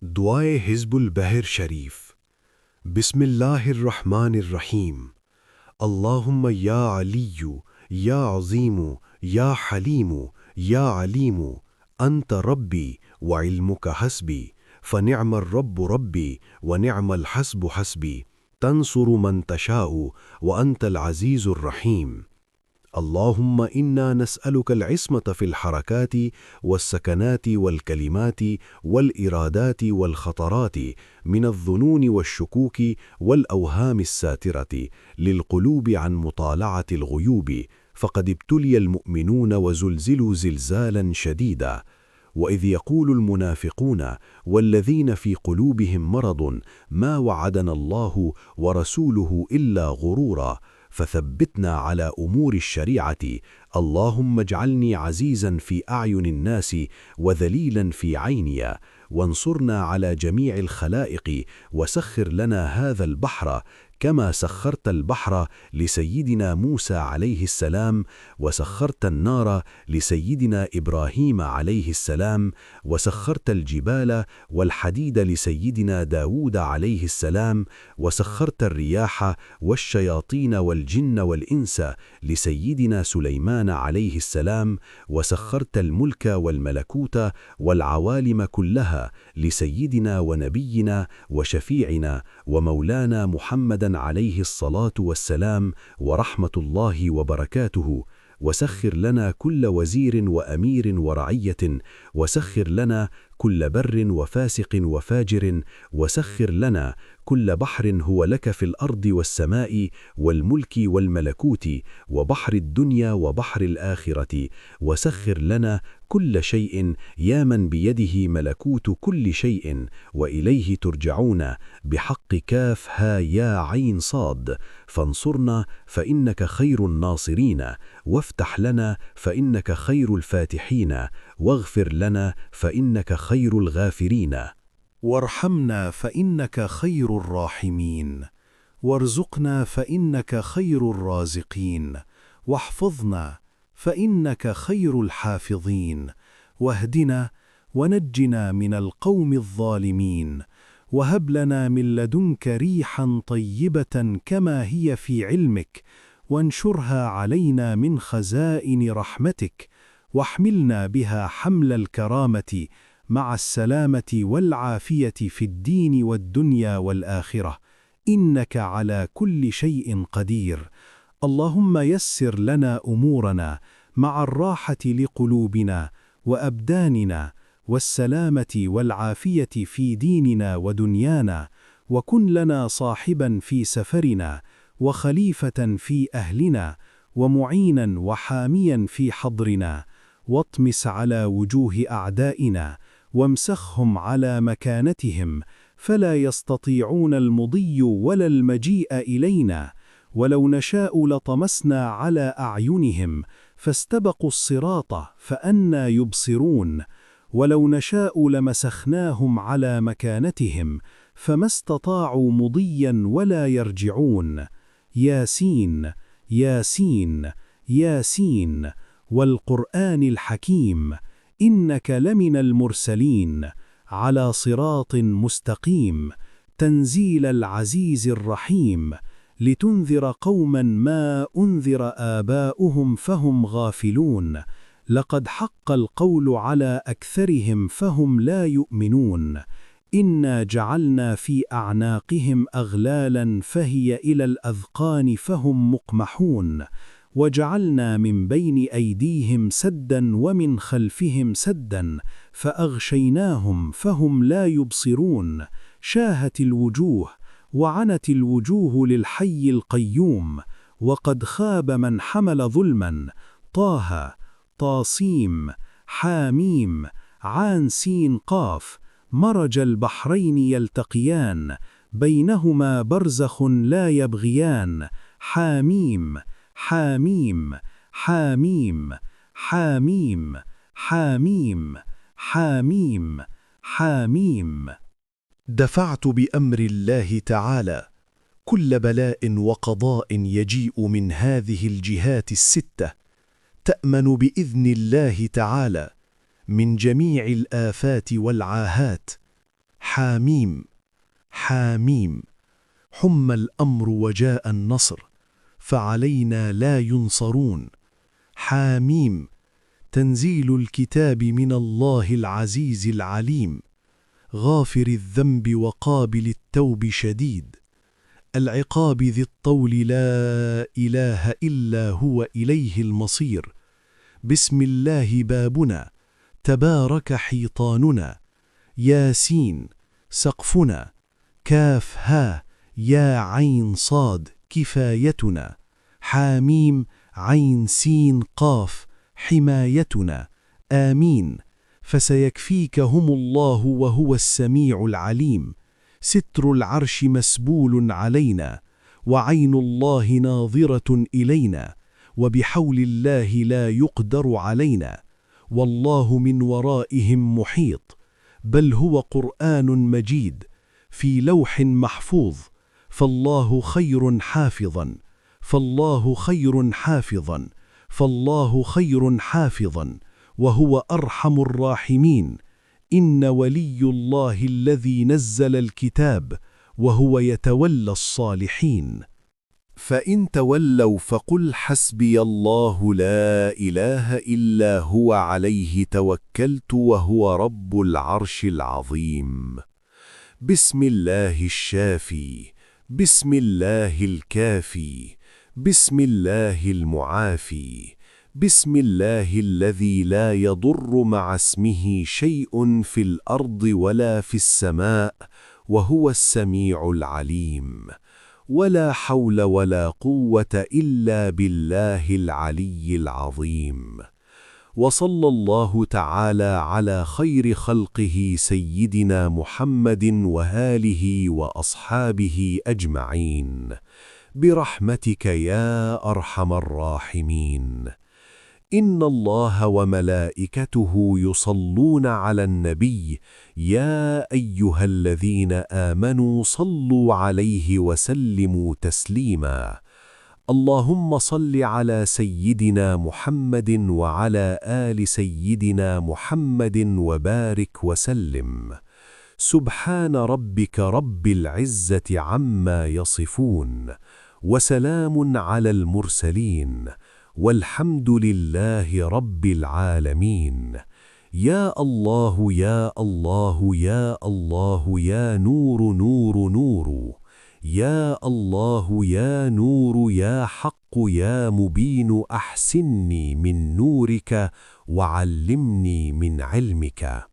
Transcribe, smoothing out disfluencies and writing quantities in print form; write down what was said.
دعاء حزب البحر شريف. بسم الله الرحمن الرحيم. اللهم يا علي يا عظيم يا حليم يا عليم، أنت ربي وعلمك حسبي، فنعم الرب ربي ونعم الحسب حسبي، تنصر من تشاء وأنت العزيز الرحيم. اللهم إنا نسألك العصمة في الحركات والسكنات والكلمات والإرادات والخطرات من الظنون والشكوك والأوهام الساترة للقلوب عن مطالعة الغيوب، فقد ابتلي المؤمنون وزلزلوا زلزالا شديدا. وإذ يقول المنافقون والذين في قلوبهم مرض ما وعدنا الله ورسوله إلا غرورا، فثبتنا على أمور الشريعة. اللهم اجعلني عزيزا في أعين الناس وذليلا في عيني، وانصرنا على جميع الخلائق، وسخر لنا هذا البحر كما سخرت البحر لسيدنا موسى عليه السلام، وسخرت النار لسيدنا إبراهيم عليه السلام، وسخرت الجبال والحديد لسيدنا داود عليه السلام، وسخرت الرياح والشياطين والجن والإنس لسيدنا سليمان عليه السلام، وسخرت الملك والملكوت والعوالم كلها لسيدنا ونبينا وشفيعنا ومولانا محمد عليه الصلاة والسلام ورحمة الله وبركاته. وسخر لنا كل وزير وأمير ورعية، وسخر لنا كل بر وفاسق وفاجر، وسخر لنا كل بحر هو لك في الأرض والسماء والملك والملكوت وبحر الدنيا وبحر الآخرة، وسخر لنا كل شيء يا من بيده ملكوت كل شيء وإليه ترجعون، بحق كاف ها يا عين صاد. فانصرنا فإنك خير الناصرين، وافتح لنا فإنك خير الفاتحين، واغفر لنا فإنك خير الغافرين، وارحمنا فإنك خير الراحمين، وارزقنا فإنك خير الرازقين، واحفظنا فإنك خير الحافظين، واهدنا ونجنا من القوم الظالمين، وهب لنا من لدنك ريحا طيبة كما هي في علمك، وانشرها علينا من خزائن رحمتك، واحملنا بها حمل الكرامة مع السلامة والعافية في الدين والدنيا والآخرة، إنك على كل شيء قدير. اللهم يسر لنا أمورنا مع الراحة لقلوبنا وأبداننا، والسلامة والعافية في ديننا ودنيانا، وكن لنا صاحبا في سفرنا، وخليفة في أهلنا، ومعينا وحاميا في حضرنا، واطمس على وجوه أعدائنا، وامسخهم على مكانتهم، فلا يستطيعون المضي ولا المجيء إلينا. ولو نشاء لطمسنا على أعينهم فاستبقوا الصراط فأنى يبصرون، ولو نشاء لمسخناهم على مكانتهم فما استطاعوا مضيا ولا يرجعون. ياسين ياسين ياسين، والقرآن الحكيم، إنك لمن المرسلين على صراط مستقيم، تنزيل العزيز الرحيم، لتنذر قوما ما أنذر آباؤهم فهم غافلون، لقد حق القول على أكثرهم فهم لا يؤمنون. إنا جعلنا في أعناقهم أغلالا فهي إلى الأذقان فهم مقمحون، وجعلنا من بين أيديهم سدا ومن خلفهم سدا فأغشيناهم فهم لا يبصرون. شاهت الوجوه وعنت الوجوه للحي القيوم، وقد خاب من حمل ظلما. طه طاسيم حاميم عان سين قاف، مرج البحرين يلتقيان، بينهما برزخ لا يبغيان. حاميم حاميم حاميم حاميم حاميم حاميم حاميم. دفعت بأمر الله تعالى كل بلاء وقضاء يجيء من هذه الجهات الستة، تأمن بإذن الله تعالى من جميع الآفات والعاهات، حاميم حاميم. حم الأمر وجاء النصر، فعلينا لا ينصرون. حاميم. تنزيل الكتاب من الله العزيز العليم، غافر الذنب وقابل التوب شديد، العقاب ذي الطول لا إله إلا هو إليه المصير. بسم الله بابنا، تبارك حيطاننا، ياسين سقفنا، كاف ها يا عين صاد كفايتنا، حاميم عين سين قاف حمايتنا. آمين. فسيكفيكهم الله وهو السميع العليم. ستر العرش مسبول علينا، وعين الله ناظرة إلينا، وبحول الله لا يقدر علينا، والله من ورائهم محيط. بل هو قرآن مجيد في لوح محفوظ، فالله خير حافظا، فالله خير حافظا، فالله خير حافظا، وهو أرحم الراحمين. إن ولي الله الذي نزل الكتاب، وهو يتولى الصالحين. فإن تولوا فقل حسبي الله لا إله إلا هو عليه توكلت وهو رب العرش العظيم. بسم الله الشافي، بسم الله الكافي، بسم الله المعافي، بسم الله الذي لا يضر مع اسمه شيء في الأرض ولا في السماء، وهو السميع العليم. ولا حول ولا قوة إلا بالله العلي العظيم. وصلى الله تعالى على خير خلقه سيدنا محمد وآله وأصحابه أجمعين، برحمتك يا أرحم الراحمين. إن الله وملائكته يصلون على النبي، يا أيها الذين آمنوا صلوا عليه وسلموا تسليما. اللهم صل على سيدنا محمد وعلى آل سيدنا محمد وبارك وسلم. سبحان ربك رب العزة عما يصفون، وسلام على المرسلين، والحمد لله رب العالمين. يا الله يا الله يا الله يا نور نور نور، يا الله يا نور يا حق يا مبين، أحسني من نورك وعلمني من علمك.